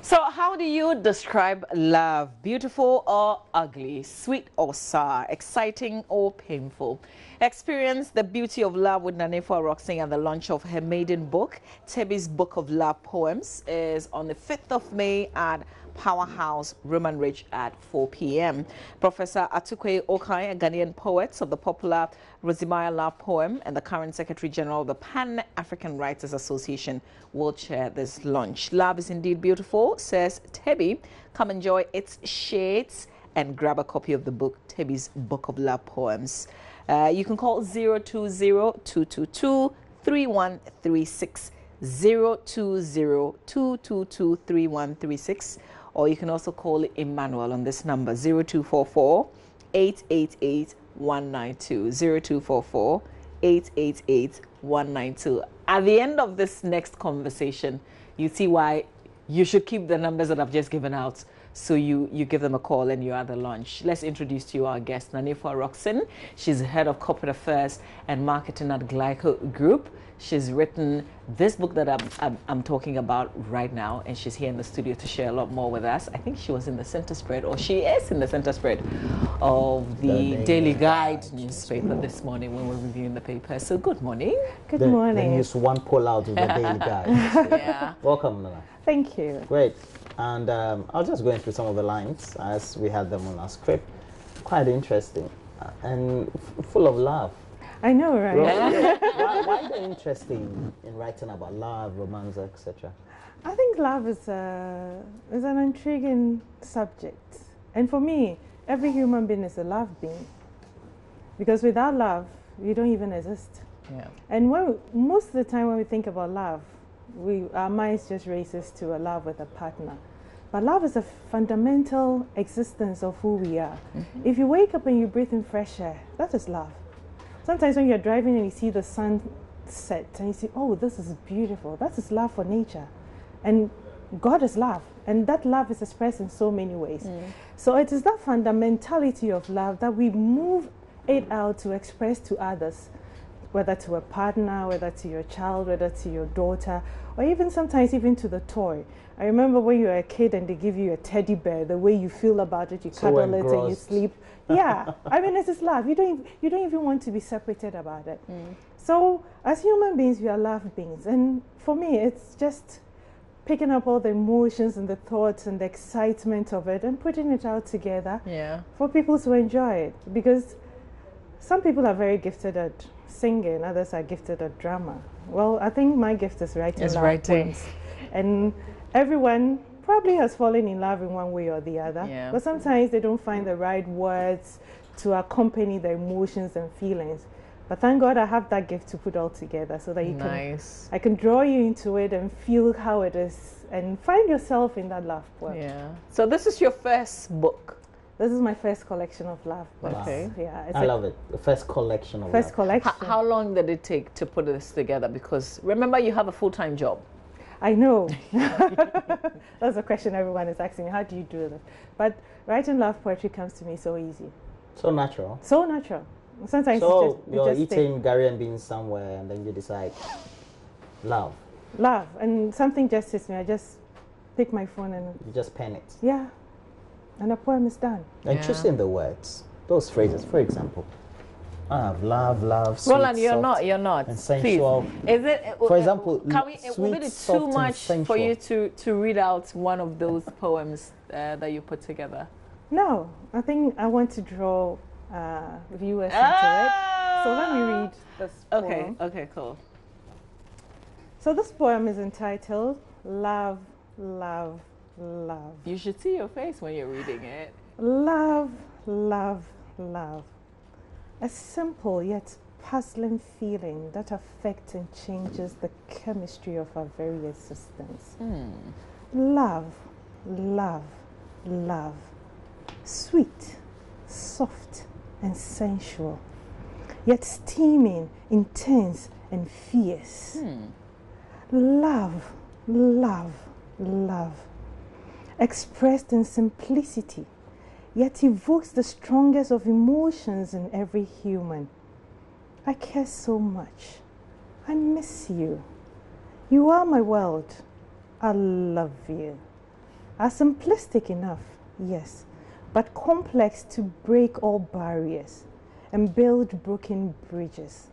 So how do you describe love? Beautiful or ugly? Sweet or sour? Exciting or painful? Experience the beauty of love with Nanefa Roxing at the launch of her maiden book. Tebi's Book of Love Poems is on the 5th of May at Powerhouse, Roman Ridge at 4 p.m. Professor Atukwe Okai, a Ghanaian poet of the popular Rosimaya Love poem and the current Secretary General of the Pan-African Writers Association, will chair this launch. Love is indeed beautiful, says Tebi. Come enjoy its shades and grab a copy of the book, Tebi's Book of Love Poems. You can call 020-222-3136, 020-222-3136, or you can also call Emmanuel on this number, 0244-888-192, 0244-888-192. At the end of this next conversation, you see why you should keep the numbers that I've just given out. So you give them a call and you're at the launch. Let's introduce to you our guest, Nanefa Roxing. She's head of corporate affairs and marketing at Glyco Group. She's written this book that I'm talking about right now, and she's here in the studio to share a lot more with us. I think she was in the center spread, or she is in the center spread of the Daily Guide newspaper this morning when we're reviewing the paper. So good morning. Good morning. The news one pull out of the Daily Guide. Yeah. Welcome, Nana. Thank you. Great. And I'll just go through some of the lines as we had them on our script. Quite interesting and full of love. I know, right? Why the interest in writing about love, romance, etc.? I think love is an intriguing subject. And for me, every human being is a love being. Because without love, you don't even exist. Yeah. And most of the time when we think about love, our minds just races to a love with a partner. But love is a fundamental existence of who we are. Mm-hmm. If you wake up and you breathe in fresh air, that is love. Sometimes when you're driving and you see the sun set and you see, oh, this is beautiful. That is love for nature. And God is love. And that love is expressed in so many ways. Mm. So it is that fundamentality of love that we move it out to express to others, whether to a partner, whether to your child, whether to your daughter, or even sometimes even to the toy. I remember when you were a kid and they give you a teddy bear, the way you feel about it, you cuddle it and you sleep. Yeah, I mean, this is love. You don't even want to be separated about it. Mm. So as human beings, we are love beings. And for me, it's just picking up all the emotions and the thoughts and the excitement of it and putting it out together for people to enjoy it. Because some people are very gifted at singing, others are gifted at drama. Well, I think my gift is writing love poems. And everyone probably has fallen in love in one way or the other. Yeah. But sometimes they don't find the right words to accompany the emotions and feelings. But thank God I have that gift to put all together so that I can draw you into it and feel how it is and find yourself in that love poem. Yeah. So this is your first book. This is my first collection of love. Wow. Okay. Yeah, I love it. The first collection of first love. collection. How long did it take to put this together? Because remember, you have a full-time job. I know. That's a question everyone is asking me. How do you do this? But writing love poetry comes to me so easy. So natural. So natural. Sometimes so you're eating Gary and beans somewhere and then you decide, love. Love. And something just hits me. I just pick my phone and... You just pen it. Yeah. And a poem is done. And choosing the words, those phrases, for example, love, sweet, Roland, you're soft, not. And sensual. Please. Is it? For example, would it be too much for you to read out one of those poems that you put together? No, I think I want to draw viewers into it. So let me read this poem. Okay, cool. So this poem is entitled Love, Love, Love. You should see your face when you're reading it. Love, love, love. A simple yet puzzling feeling that affects and changes the chemistry of our very existence. Mm. Love, love, love. Sweet, soft, and sensual, yet steaming, intense, and fierce. Mm. Love, love, love. Expressed in simplicity, yet evokes the strongest of emotions in every human. I care so much. I miss you. You are my world. I love you. are simplistic enough, yes, but complex to break all barriers and build broken bridges.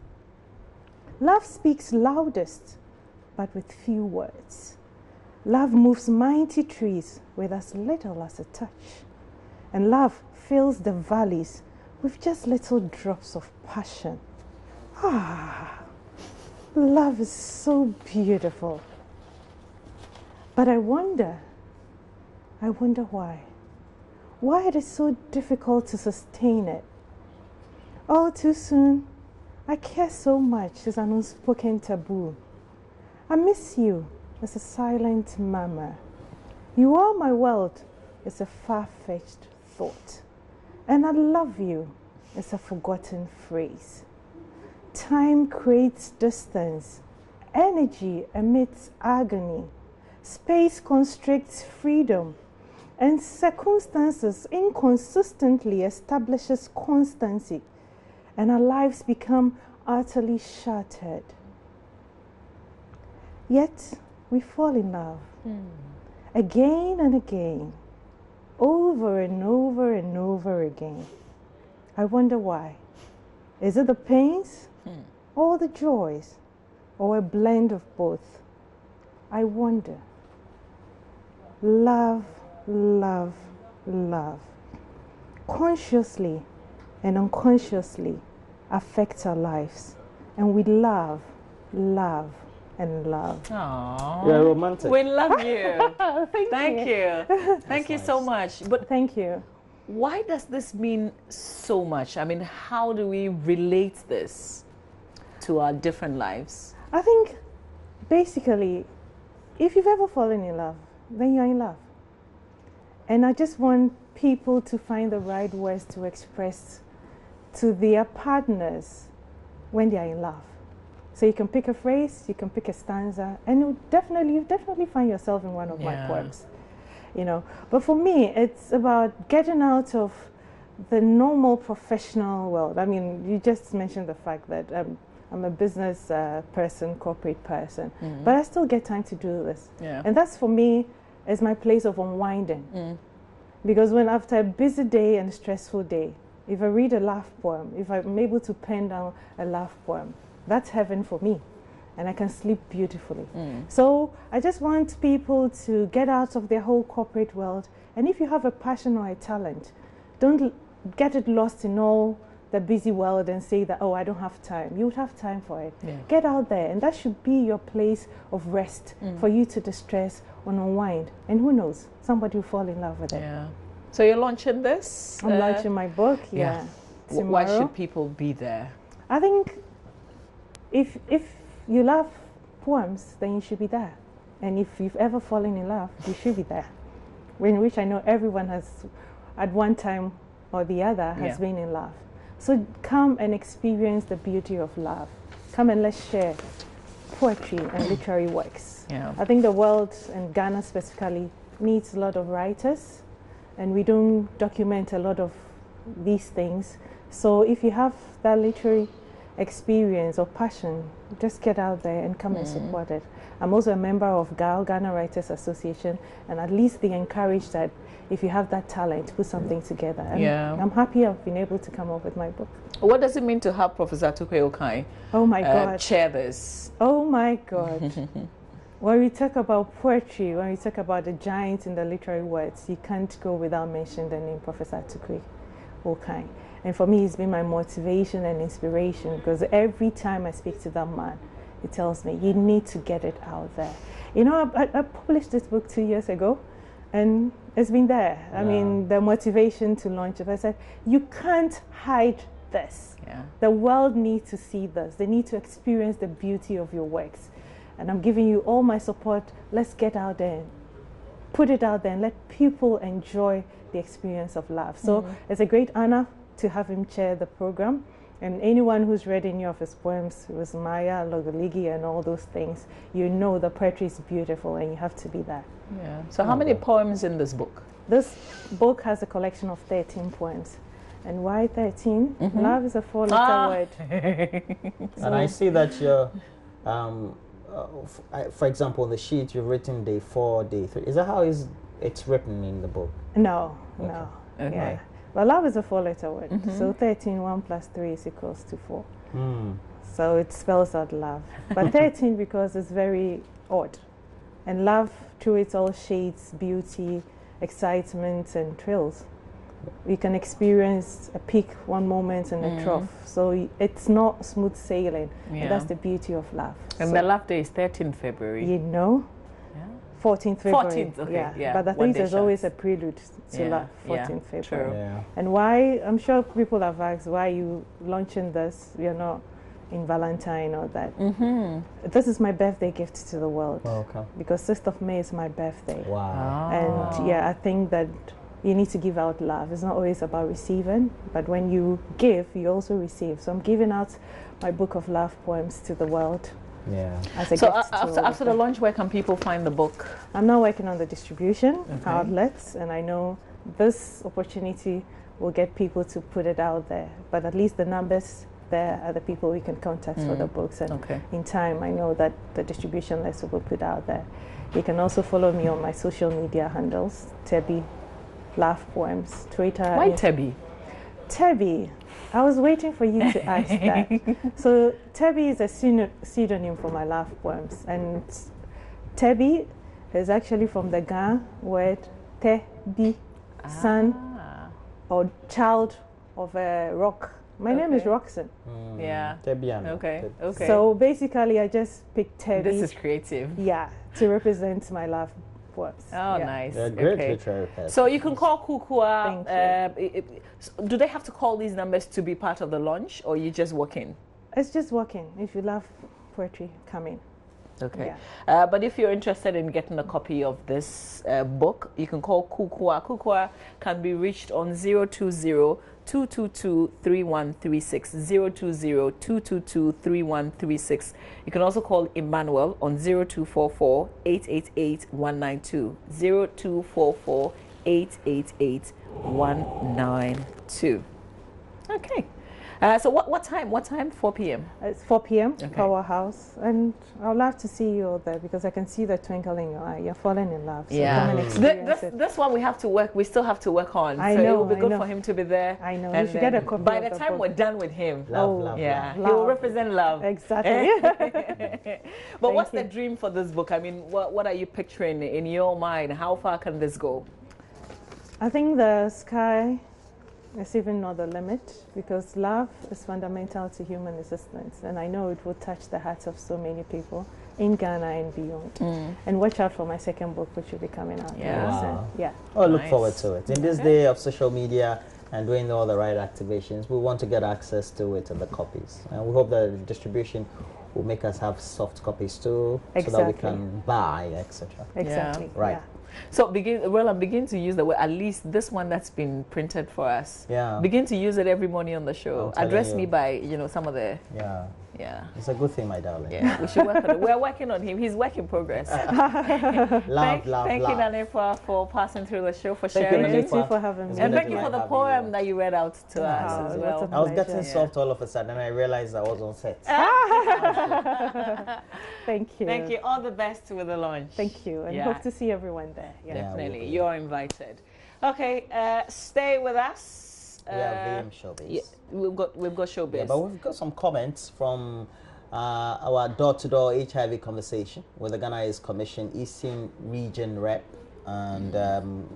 Love speaks loudest, but with few words. Love moves mighty trees with as little as a touch. And love fills the valleys with just little drops of passion. Ah, love is so beautiful. But I wonder why. Why it is so difficult to sustain it. All too soon, I care so much is an unspoken taboo. I miss you as a silent murmur. You are my world is a far-fetched thought. And I love you is a forgotten phrase. Time creates distance. Energy emits agony. Space constricts freedom. And circumstances inconsistently establishes constancy. And our lives become utterly shattered. Yet we fall in love again and again, over and over and over again. I wonder why. Is it the pains or the joys or a blend of both? I wonder. Love, love, love, consciously and unconsciously affects our lives, and we love, love, and love. Aww. You're romantic. We love you. Thank you. Thank you so much. But Thank you. why does this mean so much? I mean, how do we relate this to our different lives? I think basically, if you've ever fallen in love, then you're in love. And I just want people to find the right words to express to their partners when they are in love. So you can pick a phrase, you can pick a stanza, and you definitely find yourself in one of my poems. You know, but for me, it's about getting out of the normal professional world. I mean, you just mentioned the fact that I'm a business person, corporate person, but I still get time to do this. And that's for me is my place of unwinding. Because when after a busy day and a stressful day, if I read a laugh poem, if I'm able to pen down a laugh poem, that's heaven for me. And I can sleep beautifully. So I just want people to get out of their whole corporate world. And if you have a passion or a talent, don't get it lost in all the busy world and say that, oh, I don't have time. You would have time for it. Get out there, and that should be your place of rest for you to distress or unwind. And who knows, somebody will fall in love with it. So you're launching this? I'm launching my book, tomorrow. Why should people be there? I think if you love poems, then you should be there. And if you've ever fallen in love, you should be there. Which I know everyone has, at one time or the other, has been in love. So come and experience the beauty of love. Come and let's share poetry and literary works. I think the world, and Ghana specifically, needs a lot of writers, and we don't document a lot of these things. So if you have that literary experience or passion, just get out there and come and support it. I'm also a member of GAL, Ghana Writers Association, and at least they encourage that if you have that talent, put something together. And I'm happy I've been able to come up with my book. What does it mean to have Professor Tukwe Okai chair this? Oh my God. When we talk about poetry, when we talk about the giants in the literary words, you can't go without mentioning the name Professor Tukwe Okai. And for me, he's been my motivation and inspiration, because every time I speak to that man, he tells me, you need to get it out there. You know, I published this book 2 years ago, and it's been there. I mean, the motivation to launch it. I said, you can't hide this. The world needs to see this. They need to experience the beauty of your works. And I'm giving you all my support. Let's get out there and put it out there and let people enjoy the experience of love. So it's a great honor to have him chair the program. And anyone who's read any of his poems, it was Maya, Logoligi, and all those things, you know the poetry is beautiful and you have to be there. So how many poems in this book? This book has a collection of 13 poems. And why 13? Love is a 4-letter word. And I see that you're, for example, on the sheet you've written day 4, day 3. Is that how it's it's written in the book? No, Okay. no. Okay. Yeah. But love is a 4-letter word. So 13, 1 plus 3 is equals to 4. So it spells out love. But 13 because it's very odd. And love, through its all shades, beauty, excitement, and thrills. You can experience a peak one moment and a trough. So it's not smooth sailing. Yeah. And that's the beauty of love. And So, the love day is 13th February. you know, Yeah. 14th February. 14th, okay, yeah, But I one think day there's short. always a prelude to Yeah, love, yeah, 14th February. true. Yeah. And why, I'm sure people have asked, why you launching this? You're not in Valentine or that. This is my birthday gift to the world. Okay. Because 6th of May is my birthday. Wow. And yeah, I think that you need to give out love. It's not always about receiving, but when you give, you also receive. So I'm giving out my book of love poems to the world Yeah. as a So gift to all of after the them. launch, where can people find the book? I'm now working on the distribution Okay. outlets, and I know this opportunity will get people to put it out there. But at least the numbers there are the people we can contact for the books. And Okay. in time, I know that the distribution list will be put out there. You can also follow me on my social media handles, Tebi Love Poems, Twitter. Why Tebi? Tebi. I was waiting for you to ask that. So Tebi is a pseudonym for my love poems, and Tebi is actually from the Ga word Tebi, son or child of a rock. My name is Okay. Roxanne. Yeah. Tebiano. Okay. Okay. So basically, I just picked Tebi. this is creative. yeah, to represent my love poems. Oh, Yeah. nice. They're great Okay. literary person. So you can call Kukua. Thank Do they have to call these numbers to be part of the launch, or you just walk in? It's just working. If you love poetry, come in. Okay. Yeah. But if you're interested in getting a copy of this book, you can call Kukua. Kukua can be reached on 020-222-3136, 020-222-3136. You can also call Emmanuel on 0244-888-192, 0244-888-192. Okay. So what time? What time? 4 p.m. It's 4 p.m. Okay. Powerhouse, and I'd love to see you all there because I can see the twinkle in your eye. You're falling in love. So come and experience it. This one we have to work. We still have to work on. I so know, it will be I good know. for him to be there. I know. And You should get a then copy by of the the time book. we're done with him. Love, love, Yeah, love. he will Love. represent love. Exactly. But what's you. the dream for this book? I mean, what are you picturing in your mind? How far can this go? I think the sky is even not the limit because love is fundamental to human existence, and I know it will touch the hearts of so many people in Ghana and beyond. And watch out for my second book, which will be coming out. Yeah. very Wow. soon. Yeah. Oh, look Nice. forward to it. In this day of social media and doing all the right activations, we want to get access to it and the copies. And we hope that the distribution will make us have soft copies too, so that we Exactly. can buy, etc. Exactly. Right. Yeah. So begin to use the word, at least this one that's been printed for us. Yeah. Begin to use it every morning on the show. I'm telling Address you. me by some of the Yeah. It's a good thing, my darling. Yeah, we should work on it. We're working on him. He's work in progress. Love, love, thank love. you, Dane, for passing through the show, for Thank you, sharing Nane. Thank it. you too for having It's me. And been a thank you joy for the having poem you. that you read out to us Oh, as what well. a I was getting pleasure. soft all of a sudden, and I realized I was on set. Thank you. Thank you. All the best with the launch. Thank you. And Yeah. hope to see everyone there. Yeah. Yeah. Definitely. we'll be. You're invited. Okay, stay with us. We have VM Showbiz. Yeah, we've got showbiz. Yeah, but we've got some comments from our door-to-door HIV conversation with the Ghana East Commission Eastern Region Rep, and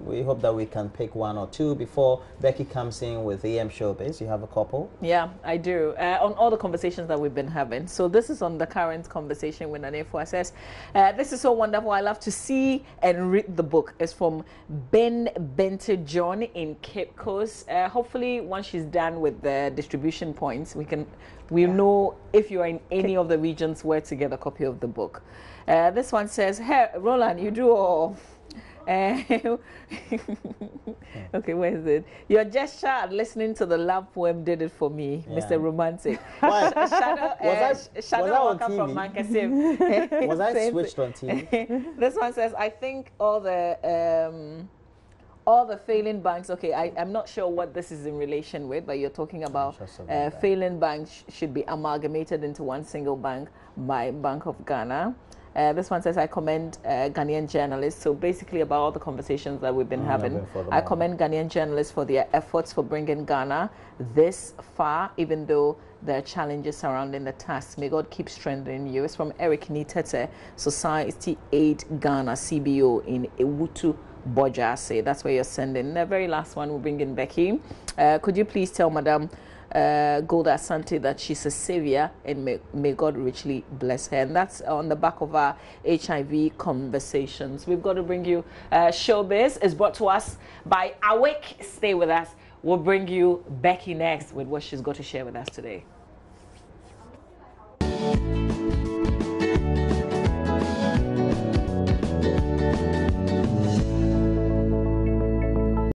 we hope that we can pick one or two before Becky comes in with EM Showbiz. You have a couple? Yeah, I do. On all the conversations that we've been having. So this is on the current conversation with Nanefua. Says, this is so wonderful. I love to see and read the book. It's from Ben Bente John in Cape Coast. Hopefully, once she's done with the distribution points, we'll know if you are in any of the regions where to get a copy of the book. This one says, hey, Roland, you do all. Okay, where is it? Your gesture at listening to the love poem did it for me, Yeah. Mr. Romantic. Why? Shadow on Walker from TV? Mankasim. Was I switched on TV? This one says, I think all the failing banks. Okay, I'm not sure what this is in relation with, but you're talking about Just a bank. failing banks should be amalgamated into one single bank by Bank of Ghana. This one says, I commend Ghanaian journalists. So basically about all the conversations that we've been having, I commend Ghanaian journalists for their efforts for bringing Ghana this far, even though there are challenges surrounding the task. May God keep strengthening you. It's from Eric Nitete, Society Aid Ghana, CBO in Ewutu, Bojase. That's where you're sending. The very last one, we'll bring in Becky. Could you please tell Madam Golda Asante that she's a savior, and may God richly bless her. And that's on the back of our HIV conversations. We've got to bring you Showbiz. It's brought to us by Awake. Stay with us. We'll bring you Becky next with what she's got to share with us today.